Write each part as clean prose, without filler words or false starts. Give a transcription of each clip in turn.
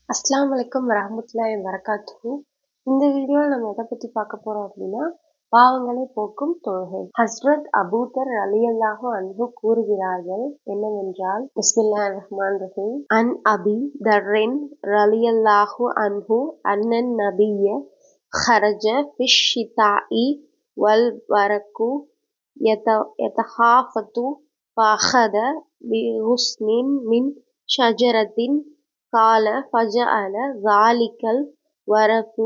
அஸ்ஸலாமு அலைக்கும் வரஹ்மத்துல்லாஹி வபரகாத்துஹு. இந்த வீடியோவில் நம்ம எதை பற்றி பார்க்க போகிறோம் அப்படின்னா, பாவங்களை போக்கும் தொழுகை. ஹஸ்ரத் அபூதர் ரலியல்லாஹு அன்ஹு கூறுகிறார்கள் என்னவென்றால், பிஸ்மில்லாஹிர் ரஹ்மானிர் ரஹீம். அன் அபி தர்ரின் ரலியல்லாஹு அன்ஹு அன்னன் நபிய்ய ஹரஜ ஃபிஷ் ஷிதாஇ வல் வரக்கு யதஹாஃபது ஃபஅഖத பிஹுஸ்னின் மின் ஷஜரத்தின் قال فجعل ذلك الورق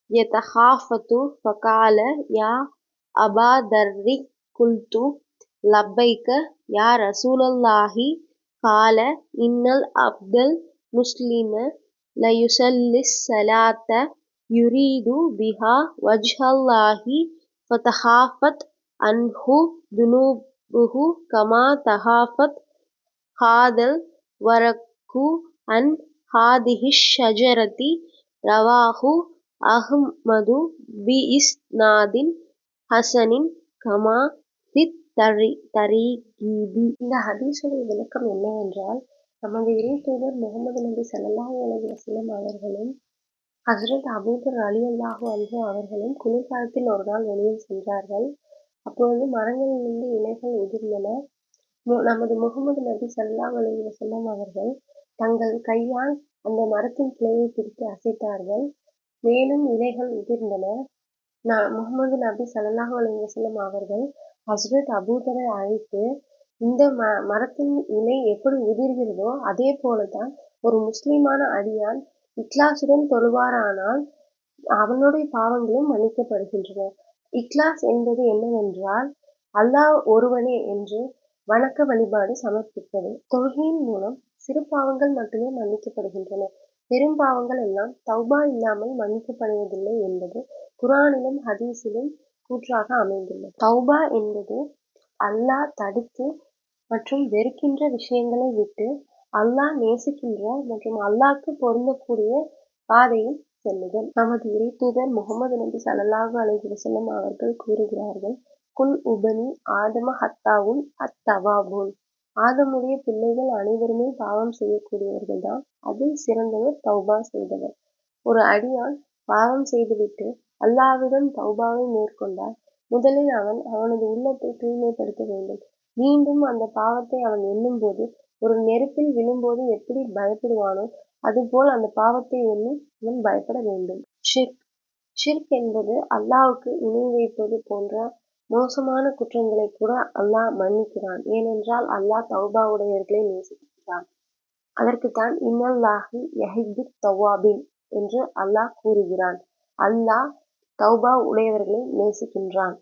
يتخافت فقال يا أبا ذر قلت لبيك يا رسول الله قال إن العبد المسلم ليصلي الصلاة يريد بها وجه الله فتخافت عنه ذنوبه كما تخافت هذا الورق عن هذه الشجرة. رواه أحمد بإسناد حسن كما في الترغيب. இந்த ஹதீஸுடைய விளக்கம் என்னவென்றால், நமது இறை தூதர் முகமது நபி ஸல்லல்லாஹு அலைஹி வஸல்லம் அவர்களும் ஹஸ்ரத் அபூபக்கர் ரலியல்லாஹு அன்ஹு அவர்களும் குளிர்காலத்தில் ஒரு நாள் வெளியில் சென்றார்கள். அப்பொழுது மரங்களிலிருந்து இலைகள் உதிர்ந்தன. நமது முகமது நபி ஸல்லல்லாஹு அலைஹி வஸல்லம் அவர்கள் தங்கள் கையால் அந்த மரத்தின் கிளையை பிடித்து அசைத்தார்கள். மேலும் இலைகள் உதிர்ந்தன. முகமது நபி ஸல்லல்லாஹு அலைஹி வஸல்லம் அவர்கள் ஹஸ்ரத் அபூதரை அழைத்து, இந்த மரத்தின் இலை எப்படி உதிர்கிறதோ அதே போலதான் ஒரு முஸ்லிமான அடியான் இக்லாசுடன் தொழுவாரானால் அவனுடைய பாவங்களும் மன்னிக்கப்படுகின்றன. இக்லாஸ் என்பது என்னவென்றால், அல்லாஹ் ஒருவனே என்று வணக்க வழிபாடு சமர்ப்பிப்பது. தொழுகையின் மூலம் சிறு பாவங்கள் மட்டுமே மன்னிக்கப்படுகின்றன. பெரும் பாவங்கள் எல்லாம் தௌபா இல்லாமல் மன்னிக்கப்படுவதில்லை என்பது குர்ஆனிலும் ஹதீஸிலும் கூற்றாக அமைந்துள்ளது. தௌபா என்பது அல்லாஹ் தடுத்து மற்றும் வெறுக்கின்ற விஷயங்களை விட்டு அல்லாஹ் நேசிக்கின்ற மற்றும் அல்லாஹ்க்கு பொருந்தக்கூடிய பாதையில் செல்லுதல். நமது இறை தூதர் முகமது நபி ஸல்லல்லாஹு அலைஹி வஸல்லம் அவர்கள் கூறுகிறார்கள், குல் உபனி ஆதம ஹத்தாவுன் அத்தவாபூன். ஆதமுடைய பிள்ளைகள் அனைவருமே பாவம் செய்யக்கூடியவர்கள் தான். அதில் சிறந்தவர் தௌபா செய்தவர். ஒரு அடியான் பாவம் செய்துவிட்டு அல்லாஹ்விடம் தௌபாவை மேற்கொண்டால் முதலில் அவன் அவனது உள்ளத்தை தூய்மைப்படுத்த வேண்டும். மீண்டும் அந்த பாவத்தை அவன் எண்ணும் போது ஒரு நெருப்பில் விழும்போது எப்படி பயப்படுவானோ அதுபோல் அந்த பாவத்தை எண்ணி அவன் பயப்பட வேண்டும். ஷிர்க் என்பது அல்லாஹ்வுக்கு இணை வைப்பது போன்ற மோசமான குற்றங்களை கூட அல்லாஹ் மன்னிக்கிறான். ஏனென்றால் அல்லாஹ் தௌபா உடையவர்களை நேசிக்கிறான். அதற்குத்தான் இன்னல்லாஹி யஹிப்புத் தவ்வாபீன் என்று அல்லாஹ் கூறுகிறான். அல்லாஹ் தௌபா உடையவர்களை நேசிக்கின்றான்.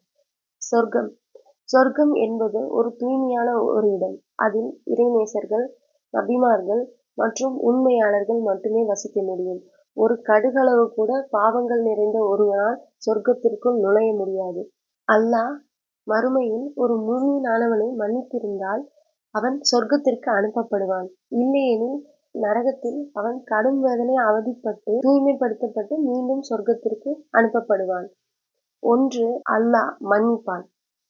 சொர்க்கம் என்பது ஒரு தூய்மையான ஒரு இடம். அதில் இறைநேசர்கள், நபிமார்கள் மற்றும் உண்மையாளர்கள் மட்டுமே வசிக்க முடியும். ஒரு கடுகளவு கூட பாவங்கள் நிறைந்த ஒருவனால் சொர்க்கத்திற்குள் நுழைய முடியாது. அல்லாஹ் மறுமையில் ஒரு முஃமினானவனை மன்னித்திருந்தால் அவன் சொர்க்கத்திற்கு அனுப்பப்படுவான். இல்லையெனில் நரகத்தில் அவன் கடும் வேதனை அவதிப்பட்டு தூய்மைப்படுத்தப்பட்டு மீண்டும் சொர்க்கத்திற்கு அனுப்பப்படுவான். ஒன்று அல்லாஹ் மன்னிப்பான்,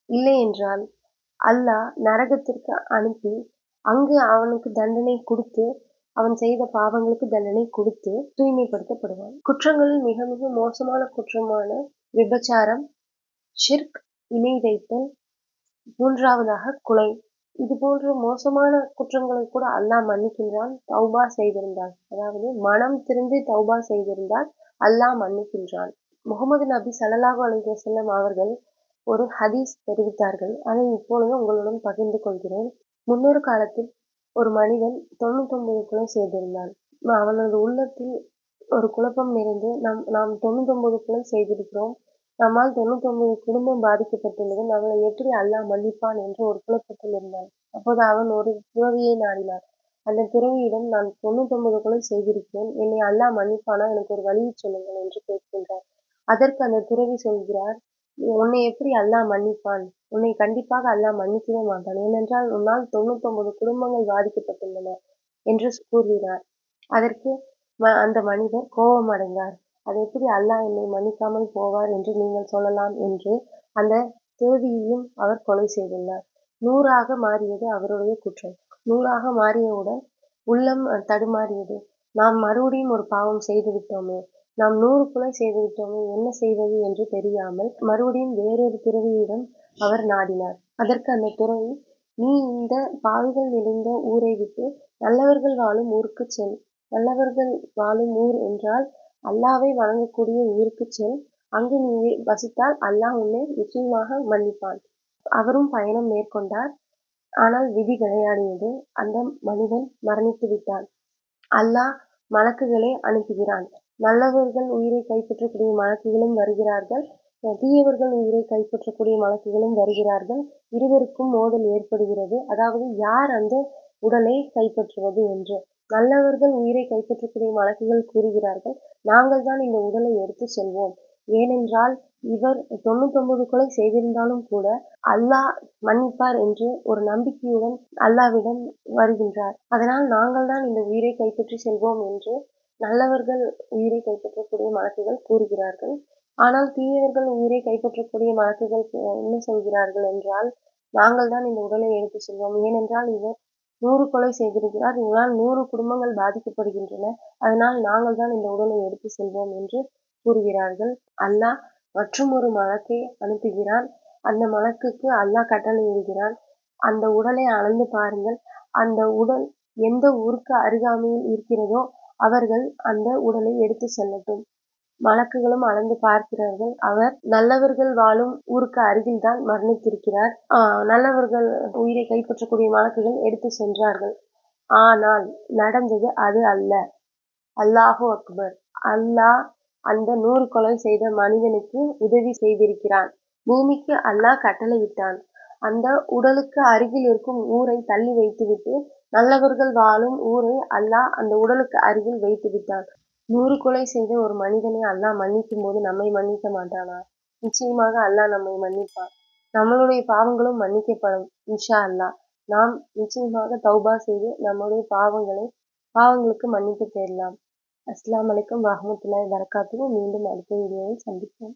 இல்லையென்றால் அல்லாஹ் நரகத்திற்கு அனுப்பி அங்கு அவனுக்கு தண்டனை கொடுத்து, அவன் செய்த பாவங்களுக்கு தண்டனை கொடுத்து தூய்மைப்படுத்தப்படுவான். குற்றங்களில் மிக மிக மோசமான குற்றமான விபச்சாரம், ஷிர்க், இணை வைத்தல், மூன்றாவதாக கொலை. இது போன்ற மோசமான குற்றங்களை கூட அல்லாஹ் மன்னிக்கின்றான் தௌபா செய்திருந்தால். அதாவது மனம் திருந்தி தௌபா செய்திருந்தால் அல்லாஹ் மன்னிக்கின்றான். முகமது நபி ஸல்லல்லாஹு அலைஹி வஸல்லம் அவர்கள் ஒரு ஹதீஸ் தெரிவித்தார்கள். அதை இப்பொழுது உங்களுடன் பகிர்ந்து கொள்கிறேன். முன்னொரு காலத்தில் ஒரு மனிதன் 99 கொலை செய்திருந்தான். அவனது உள்ளத்தில் ஒரு குழப்பம் நிறைந்து, நாம் 99 கொலை செய்திருக்கிறோம், நம்மால் 99 குடும்பம் பாதிக்கப்பட்டுள்ளது, நம்மளை எப்படி அல்லாஹ் மன்னிப்பான் என்ற ஒரு குழப்பத்தில் இருந்தான். அப்போது அவன் ஒரு துறவியை நாடினான். அந்த துறவியிடம், நான் 99 கொலை செய்திருக்கிறேன், என்னை அல்லாஹ் மன்னிப்பானா, எனக்கு ஒரு வழியை சொல்லுங்கள் என்று கேட்கின்றார். அதற்கு அந்த துறவி சொல்கிறார், உன்னை எப்படி அல்லாஹ் மன்னிப்பான்? உன்னை கண்டிப்பாக அல்லாஹ் மன்னிக்கவே மாட்டான். ஏனென்றால் உன்னால் 99 குடும்பங்கள் பாதிக்கப்பட்டுள்ளன என்று கூறுகிறார். அதற்கு அந்த மனிதர் கோபம் அடைந்தார். அது எப்படி அல்லாஹ் என்னை மன்னிக்காமல் போவார் என்று நீங்கள் சொல்லலாம் என்று அந்த துறவியையும் அவர் கொலை செய்துள்ளார். 100ஆக மாறியது அவருடைய குற்றம். 100ஆக மாறியவுடன் உள்ளம் தடுமாறியது. நாம் மறுபடியும் ஒரு பாவம் செய்து விட்டோமே, நாம் 100 கொலை செய்து விட்டோமே, என்ன செய்வது என்று தெரியாமல் மறுபடியும் வேறொரு துறவியிடம் அவர் நாடினார். அதற்கு அந்த துறவி, நீ இந்த பாவிகள் நிறைந்த ஊரை விட்டு நல்லவர்கள் வாழும் ஊருக்குச் செல். நல்லவர்கள் வாழும் ஊர் என்றால் அல்லாவை வணங்கக்கூடிய ஊருக்குச் செல். அங்கு நீ வசித்தால் அல்லாஹ் உன்னை நிச்சயமாக மன்னிப்பான். அவரும் பயணம் மேற்கொண்டார். ஆனால் விதி விளையாடியது. அந்த மனிதன் மரணித்து விட்டான். அல்லாஹ் மலக்குகளை அனுப்புகிறான். நல்லவர்கள் உயிரை கைப்பற்றக்கூடிய மலக்குகளும் வருகிறார்கள். தீயவர்கள் உயிரை கைப்பற்றக்கூடிய மலக்குகளும் வருகிறார்கள். இருவருக்கும் மோதல் ஏற்படுகிறது. அதாவது யார் அந்த உடலை கைப்பற்றுவது என்று. நல்லவர்கள் உயிரை கைப்பற்றக்கூடிய மலக்குகள் கூறுகிறார்கள், நாங்கள் தான் இந்த உடலை எடுத்து செல்வோம். ஏனென்றால் இவர் 99 கொலை செய்திருந்தாலும் கூட அல்லாஹ் மன்னிப்பார் என்று ஒரு நம்பிக்கையுடன் அல்லாவிடம் வருகின்றார். அதனால் நாங்கள் தான் இந்த உயிரை கைப்பற்றி செல்வோம் என்று நல்லவர்கள் உயிரை கைப்பற்றக்கூடிய மலக்குகள் கூறுகிறார்கள். ஆனால் தீயவர்கள் உயிரை கைப்பற்றக்கூடிய மலக்குகள் என்ன சொல்கிறார்கள் என்றால், நாங்கள் தான் இந்த உடலை எடுத்து செல்வோம். ஏனென்றால் இவர் 100 கொலை செய்திருக்கிறார். இதனால் 100 குடும்பங்கள் பாதிக்கப்படுகின்றன. அதனால் நாங்கள் தான் இந்த உடலை எடுத்து செல்வோம் என்று கூறுகிறார்கள். அல்லாஹ் மற்றுமொரு மலக்கை அனுப்புகிறான். அந்த மலக்குக்கு அல்லாஹ் கட்டளையிடுகிறான், அந்த உடலை அளந்து பாருங்கள். அந்த உடல் எந்த ஊருக்கு அருகாமையில் இருக்கிறதோ அவர்கள் அந்த உடலை எடுத்து செல்லட்டும். மலக்குகளும் அளந்து பார்க்கிறார்கள். அவர் நல்லவர்கள் வாழும் ஊருக்கு அருகில்தான் மரணித்திருக்கிறார். நல்லவர்கள் உயிரை கைப்பற்றக்கூடிய மலக்குகள் எடுத்து சென்றார்கள். ஆனால் நடந்தது அது அல்ல. அல்லாஹு அக்பர். அல்லாஹ் அந்த 100 கொலை செய்த மனிதனுக்கு உதவி செய்திருக்கிறான். பூமிக்கு அல்லாஹ் கட்டளையிட்டான். அந்த உடலுக்கு அருகில் இருக்கும் ஊரை தள்ளி வைத்துவிட்டு நல்லவர்கள் வாழும் ஊரை அல்லாஹ் அந்த உடலுக்கு அருகில் வைத்து விட்டான். 100 கொலை செய்த ஒரு மனிதனை அல்லாஹ் மன்னிக்கும் போது நம்மை மன்னிக்க மாட்டானா? நிச்சயமாக அல்லாஹ் நம்மை மன்னிப்பான். நம்மளுடைய பாவங்களும் மன்னிக்கப்படும் இன்ஷா அல்லாஹ். நாம் நிச்சயமாக தௌபா செய்து நம்முடைய பாவங்களுக்கு மன்னிப்பு தேடலாம். அஸ்ஸலாமு அலைக்கும் வரஹ்மத்துல்லாஹி வபரகாத்துஹு. மீண்டும் அடுத்த வீடியோவில் சந்திப்போம்.